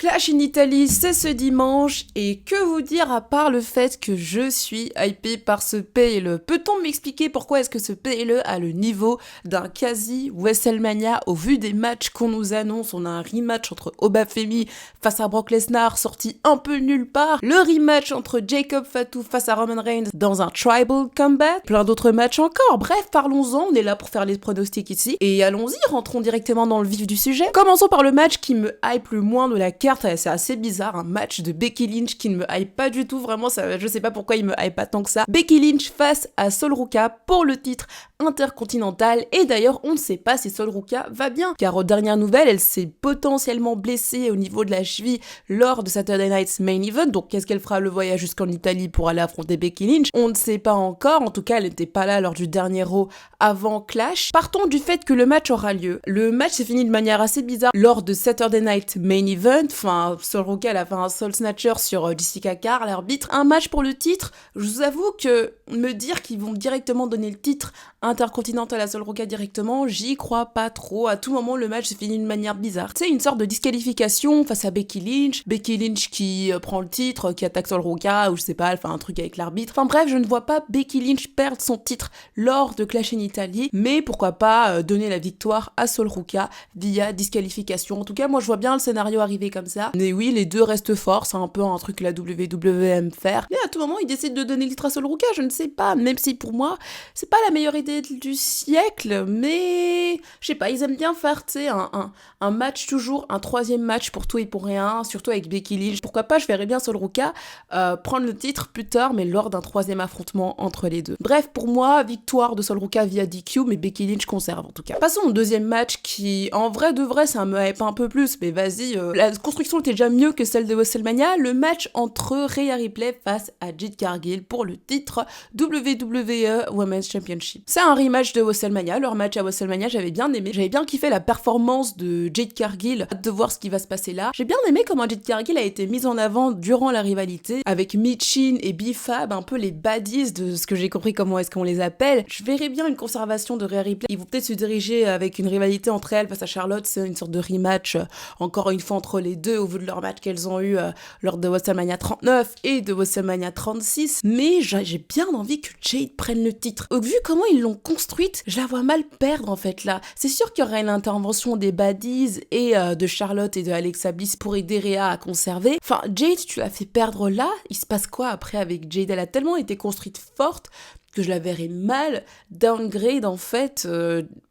Clash in Italy, c'est ce dimanche, et que vous dire à part le fait que je suis hypée par ce PLE. Peut-on m'expliquer pourquoi est-ce que ce PLE a le niveau d'un quasi WrestleMania au vu des matchs qu'on nous annonce? On a un rematch entre Obafemi face à Brock Lesnar sorti un peu nulle part, le rematch entre Jacob Fatu face à Roman Reigns dans un Tribal Combat, plein d'autres matchs encore. Bref, parlons-en, on est là pour faire les pronostics ici, et allons-y, rentrons directement dans le vif du sujet. Commençons par le match qui me hype le moins de la carte. C'est assez bizarre, un match de Becky Lynch qui ne me hype pas du tout, vraiment, ça, je sais pas pourquoi il me hype pas tant que ça. Becky Lynch face à Sol Ruka pour le titre intercontinental, et d'ailleurs on ne sait pas si Sol Ruka va bien, car aux dernières nouvelles, elle s'est potentiellement blessée au niveau de la cheville lors de Saturday Night's Main Event, donc qu'est-ce qu'elle fera le voyage jusqu'en Italie pour aller affronter Becky Lynch? On ne sait pas encore, en tout cas elle n'était pas là lors du dernier Raw avant Clash. Partons du fait que le match aura lieu. Le match s'est fini de manière assez bizarre lors de Saturday Night Main Event, enfin Sol Ruka elle a fait un Soul Snatcher sur Jessica Carr, l'arbitre. Un match pour le titre, je vous avoue que me dire qu'ils vont directement donner le titre intercontinental à Sol Ruka directement, j'y crois pas trop. À tout moment le match s'est fini d'une manière bizarre. C'est une sorte de disqualification face à Becky Lynch qui prend le titre, qui attaque Sol Ruka, ou je sais pas, elle fait un truc avec l'arbitre. Enfin bref, je ne vois pas Becky Lynch perdre son titre lors de Clash in Italy, mais pourquoi pas donner la victoire à Sol Ruka via disqualification. En tout cas, moi je vois bien le scénario arriver comme ça. Mais oui, les deux restent forts, c'est un peu un truc que la WWE aime faire. Mais à tout moment, ils décident de donner le titre à Sol Ruka, je ne sais pas, même si pour moi, c'est pas la meilleure idée du siècle, mais je sais pas, ils aiment bien faire, tu sais, un match toujours, un troisième match pour tout et pour rien, surtout avec Becky Lynch. Pourquoi pas, je verrais bien Sol Ruka prendre le titre plus tard, mais lors d'un troisième affrontement entre les deux. Bref, pour moi, victoire de Sol Ruka via DQ, mais Becky Lynch conserve en tout cas. Passons au deuxième match qui, en vrai de vrai, ça me hype un peu plus, mais vas-y, la construction était déjà mieux que celle de WrestleMania. Le match entre Rhea Ripley face à Jade Cargill pour le titre WWE Women's Championship. C'est un rematch de WrestleMania, leur match à WrestleMania, j'avais bien aimé, j'avais bien kiffé la performance de Jade Cargill, hâte de voir ce qui va se passer là. J'ai bien aimé comment Jade Cargill a été mise en avant durant la rivalité, avec Michin et B-Fab, un peu les baddies de ce que j'ai compris comment est-ce qu'on les appelle. Je verrais bien une conservation de Rhea Ripley, ils vont peut-être se diriger avec une rivalité entre elles face à Charlotte, c'est une sorte de rematch, encore une fois entre les deux, au vu de leur match qu'elles ont eu lors de WrestleMania 39 et de WrestleMania 36, mais j'ai bien envie que Jade prenne le titre. Vu comment ils l'ont construite, je la vois mal perdre en fait là. C'est sûr qu'il y aura une intervention des baddies et de Charlotte et de Alexa Bliss pour aider Rhea à conserver. Enfin, Jade, tu l'as fait perdre là, il se passe quoi après avec Jade? Elle a tellement été construite forte que je la verrais mal downgrade en fait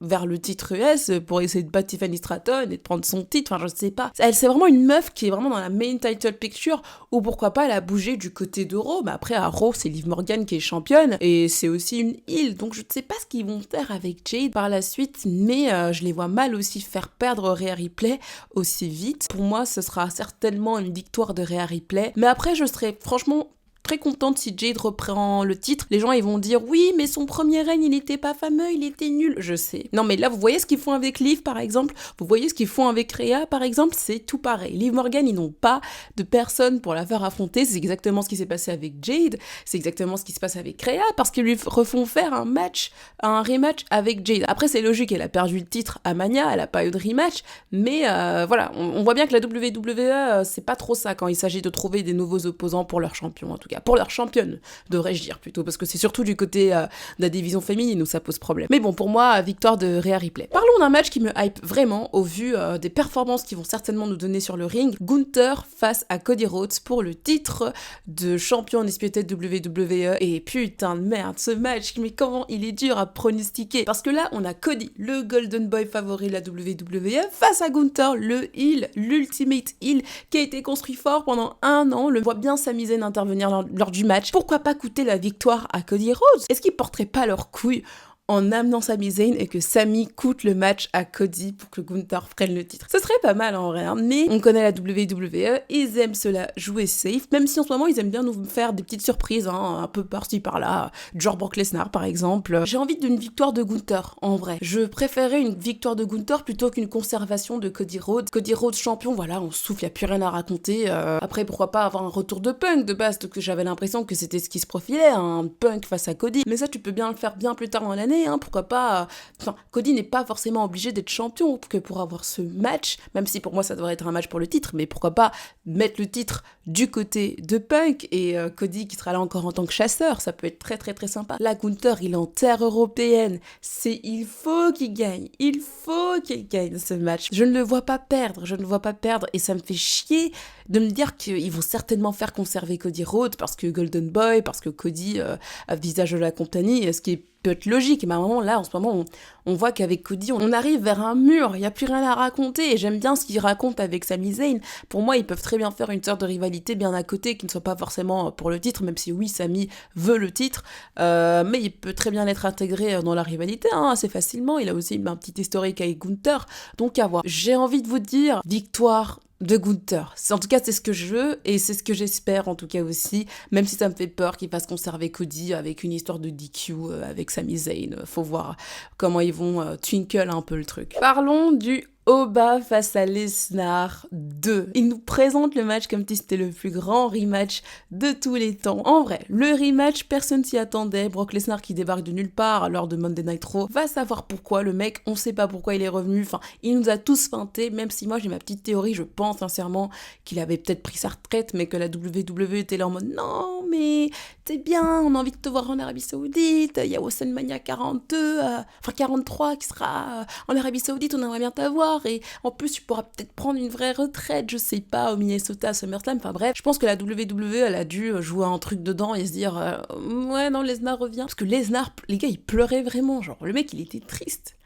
vers le titre US pour essayer de battre Tiffany Stratton et de prendre son titre, enfin je sais pas. Elle, c'est vraiment une meuf qui est vraiment dans la main title picture, ou pourquoi pas elle a bougé du côté de Raw, mais après à Raw c'est Liv Morgan qui est championne et c'est aussi une heel, donc je ne sais pas ce qu'ils vont faire avec Jade par la suite, mais je les vois mal aussi faire perdre Rhea Ripley aussi vite. Pour moi ce sera certainement une victoire de Rhea Ripley, mais après je serais franchement très contente si Jade reprend le titre. Les gens ils vont dire oui mais son premier règne il était pas fameux, il était nul. Je sais. Non mais là vous voyez ce qu'ils font avec Liv par exemple, vous voyez ce qu'ils font avec Rhea par exemple, c'est tout pareil. Liv Morgan ils n'ont pas de personne pour la faire affronter, c'est exactement ce qui s'est passé avec Jade, c'est exactement ce qui se passe avec Rhea parce qu'ils lui refont faire un rematch avec Jade. Après c'est logique, elle a perdu le titre à Mania, elle a pas eu de rematch, mais voilà, on voit bien que la WWE c'est pas trop ça quand il s'agit de trouver des nouveaux opposants pour leur champion en tout cas. Pour leur championne, devrais-je dire plutôt, parce que c'est surtout du côté de la division féminine où ça pose problème. Mais bon, pour moi, victoire de Rhea Ripley. Parlons d'un match qui me hype vraiment au vu des performances qu'ils vont certainement nous donner sur le ring. Gunther face à Cody Rhodes pour le titre de champion undisputed WWE. Et putain de merde, ce match, mais comment il est dur à pronostiquer. Parce que là, on a Cody, le golden boy favori de la WWE, face à Gunther, le heel, l'ultimate heel, qui a été construit fort pendant un an. Le voit bien s'amuser d'intervenir lors du match. Pourquoi pas coûter la victoire à Cody Rhodes? Est-ce qu'ils porteraient pas leurs couilles en amenant Sami Zayn et que Sami coûte le match à Cody pour que Gunther prenne le titre? Ce serait pas mal en vrai, hein, mais on connaît la WWE, ils aiment cela jouer safe, même si en ce moment ils aiment bien nous faire des petites surprises, hein, un peu par-ci par-là, genre Brock Lesnar par exemple. J'ai envie d'une victoire de Gunther en vrai. Je préférais une victoire de Gunther plutôt qu'une conservation de Cody Rhodes. Cody Rhodes champion, voilà, on souffle, y a plus rien à raconter. Après pourquoi pas avoir un retour de Punk de base, que j'avais l'impression que c'était ce qui se profilait, un Punk face à Cody, mais ça tu peux bien le faire bien plus tard dans l'année. année, hein, pourquoi pas... Enfin, Cody n'est pas forcément obligé d'être champion que pour avoir ce match, même si pour moi ça devrait être un match pour le titre, mais pourquoi pas mettre le titre du côté de Punk et Cody qui sera là encore en tant que chasseur, ça peut être très très très sympa. Là, Gunther, il est en terre européenne, il faut qu'il gagne ce match. Je ne le vois pas perdre, et ça me fait chier de me dire qu'ils vont certainement faire conserver Cody Rhodes parce que Golden Boy, parce que Cody a visage de la compagnie, ce qui peut être logique, mais à un moment là, en ce moment, on voit qu'avec Cody, on arrive vers un mur, il n'y a plus rien à raconter, et j'aime bien ce qu'il raconte avec Sami Zayn. Pour moi, ils peuvent très bien faire une sorte de rivalité bien à côté, qui ne soit pas forcément pour le titre, même si oui, Sami veut le titre, mais il peut très bien être intégré dans la rivalité, hein, assez facilement. Il a aussi un petit historique avec Gunther, donc à voir. J'ai envie de vous dire, victoire de Gunther. En tout cas, c'est ce que je veux et c'est ce que j'espère en tout cas aussi, même si ça me fait peur qu'il fasse conserver Cody avec une histoire de DQ avec Sami Zayn. Faut voir comment ils vont twinkle un peu le truc. Parlons du Oba face à Lesnar 2. Il nous présente le match comme si c'était le plus grand rematch de tous les temps. En vrai, le rematch, personne s'y attendait. Brock Lesnar qui débarque de nulle part lors de Monday Night Raw. Va savoir pourquoi, le mec, on sait pas pourquoi il est revenu. Enfin, il nous a tous feintés, même si moi j'ai ma petite théorie, je pense sincèrement qu'il avait peut-être pris sa retraite, mais que la WWE était là en mode non, mais t'es bien, on a envie de te voir en Arabie Saoudite, il y a WrestleMania 42, enfin 43 qui sera en Arabie Saoudite, on aimerait bien t'avoir. Et en plus tu pourras peut-être prendre une vraie retraite, je sais pas, au Minnesota, à SummerSlam, enfin bref, je pense que la WWE elle a dû jouer un truc dedans et se dire ouais non, Lesnar revient, parce que Lesnar, les gars, il pleurait vraiment, genre le mec il était triste,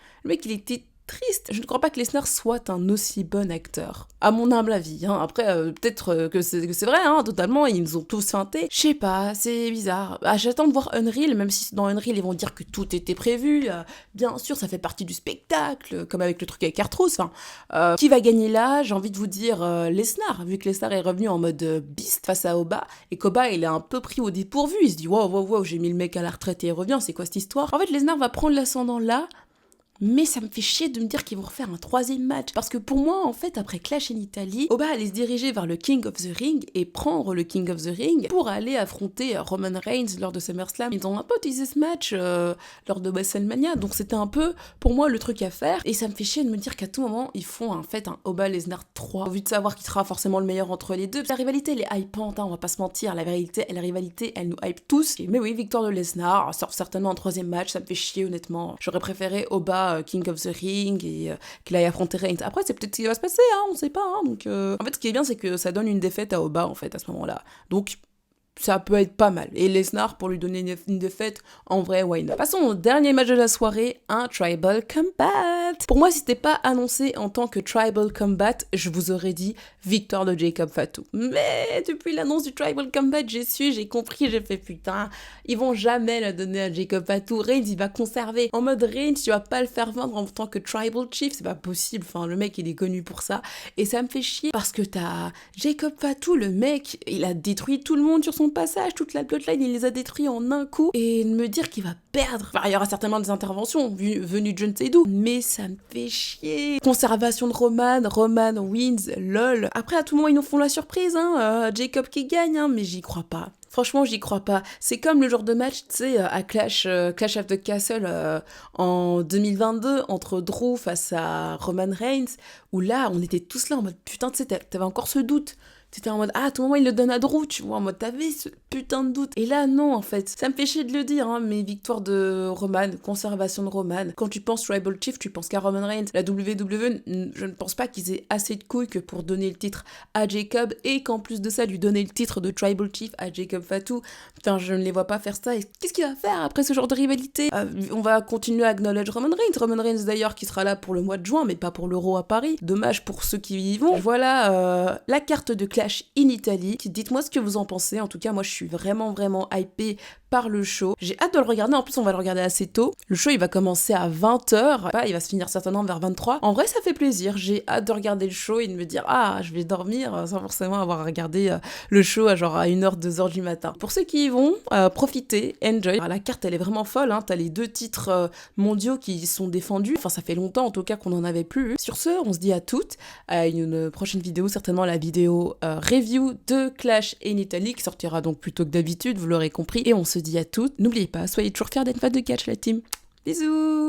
triste. Je ne crois pas que Lesnar soit un aussi bon acteur, à mon humble avis. Hein. Après, peut-être que c'est vrai, hein, totalement, ils nous ont tous feintés. Je sais pas, c'est bizarre. J'attends de voir Unreal, même si dans Unreal, ils vont dire que tout était prévu. Bien sûr, ça fait partie du spectacle, comme avec le truc avec Arthrose. Enfin, qui va gagner là? J'ai envie de vous dire Lesnar, vu que Lesnar est revenu en mode beast face à Oba, et qu'Oba, il est un peu pris au dépourvu. Il se dit, wow, j'ai mis le mec à la retraite et il revient, c'est quoi cette histoire? En fait, Lesnar va prendre l'ascendant là, mais ça me fait chier de me dire qu'ils vont refaire un troisième match. Parce que pour moi, en fait, après Clash en Italie, Oba allait se diriger vers le King of the Ring et prendre le King of the Ring pour aller affronter Roman Reigns lors de SummerSlam. Ils ont un peu utilisé ce match lors de WrestleMania, donc c'était un peu, pour moi, le truc à faire. Et ça me fait chier de me dire qu'à tout moment, ils font en fait un Oba Lesnar 3. Au vu de savoir qui sera forcément le meilleur entre les deux. La rivalité, elle est hypante, hein, on va pas se mentir. La rivalité, elle nous hype tous. Mais oui, victoire de Lesnar, sort certainement un troisième match, ça me fait chier honnêtement. J'aurais préféré Oba King of the Ring et qu'il aille affronter Reigns. Après, c'est peut-être ce qui va se passer, hein, on sait pas. Hein, donc, en fait, ce qui est bien, c'est que ça donne une défaite à Oba, en fait, à ce moment-là. Donc, ça peut être pas mal. Et Lesnar, pour lui donner une défaite, en vrai, why not. Passons au dernier match de la soirée, un Tribal Combat. Pour moi, si c'était pas annoncé en tant que Tribal Combat, je vous aurais dit victoire de Jacob Fatu. Mais depuis l'annonce du Tribal Combat, j'ai compris, j'ai fait putain, ils vont jamais la donner à Jacob Fatu. Reigns, il va conserver. En mode Reigns, tu vas pas le faire vendre en tant que Tribal Chief, c'est pas possible. Enfin, le mec, il est connu pour ça. Et ça me fait chier parce que t'as Jacob Fatu, le mec, il a détruit tout le monde sur son passage, toute la bloodline, il les a détruits en un coup, et de me dire qu'il va perdre. Enfin, il y aura certainement des interventions venues de je ne sais d'où, mais ça me fait chier. Conservation de Roman wins, lol. Après, à tout moment, ils nous font la surprise, hein, Jacob qui gagne, hein, mais j'y crois pas. Franchement, j'y crois pas. C'est comme le genre de match, tu sais, à Clash of the Castle en 2022, entre Drew face à Roman Reigns, où là, on était tous là en mode, putain, tu sais, t'avais encore ce doute. T'étais en mode, à tout moment, il le donne à Drew, tu vois, en mode, t'avais ce putain de doute. Et là, non, en fait. Ça me fait chier de le dire, hein, mais victoire de Roman, conservation de Roman. Quand tu penses Tribal Chief, tu penses qu'à Roman Reigns. La WWE, je ne pense pas qu'ils aient assez de couilles que pour donner le titre à Jacob, et qu'en plus de ça, lui donner le titre de Tribal Chief à Jacob Fatu. Putain, je ne les vois pas faire ça. Et qu'est-ce qu'il va faire après ce genre de rivalité? On va continuer à acknowledge Roman Reigns. Roman Reigns, d'ailleurs, qui sera là pour le mois de juin, mais pas pour l'Euro à Paris. Dommage pour ceux qui y vont. Voilà la carte de Clash in Italy. Dites-moi ce que vous en pensez. En tout cas, moi, je suis vraiment hypée par le show. J'ai hâte de le regarder. En plus, on va le regarder assez tôt. Le show, il va commencer à 20h. Il va se finir certainement vers 23. En vrai, ça fait plaisir. J'ai hâte de regarder le show et de me dire, je vais dormir sans forcément avoir regardé le show à 1h, 2h du matin. Pour ceux qui y vont, profitez, enjoy. La carte, elle est vraiment folle. Hein. T'as les 2 titres mondiaux qui sont défendus. Enfin, ça fait longtemps, en tout cas, qu'on en avait plus. Sur ce, on se dit à toutes. À une prochaine vidéo, certainement la vidéo review de Clash in Italy, qui sortira donc plus tôt que d'habitude, vous l'aurez compris. Et on se dit à toutes. N'oubliez pas, soyez toujours fiers d'être fan de catch, la team. Bisous!